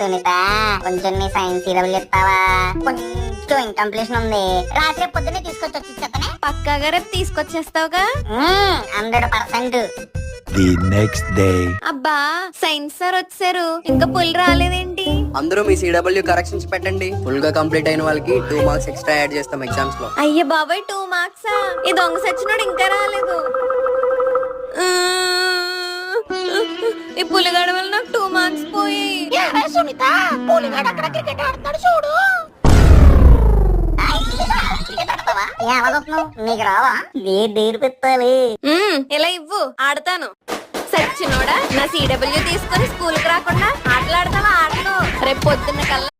సునీత కొంచెం నీ science CW చెప్తావా? కొంచెం ఇన్కంప్లీషన్ ఉంది. రాత్రి పొద్దున్నే తీసుకొచ్చి వచ్చేస్తానే. పక్కాగా రేపు తీసుకొచ్చేస్తావుగా? 100%. The next day. అబ్బా సైన్స్ సార్ వచ్చారు, ఇంకా పుల్ రాలేదేంటి? అందరూ మీ సిడబ్ల్యూ కరెక్షన్స్ పెట్టండి. ఫుల్ గా కంప్లీట్ అయిన వాళ్ళకి 2 మార్క్స్ ఎక్స్ట్రా యాడ్ చేస్తాం ఎగ్జామ్స్ లో. అయ్య బాబాయ్ 2 మార్క్సా? ఈ దొంగ సచ్చినోడు ఇంకా రాలేదు. ఈ పులిగాడ వల్ల నాకు 2 మార్క్స్ పోయి. సునీత పులిగాడు అక్కడ క్రికెట్ ఆడుతున్నాడు చూడు. నీకు రావా? నేర్పిస్తాలే. ఇలా ఇవ్వు, ఆడతాను. సచ్చినోడా, నా సిడబ్ల్యూ తీసుకొని స్కూల్ కి రాకుండా ఆటలాడతావా? ఆటలు రేపు పొద్దున్న కల్లా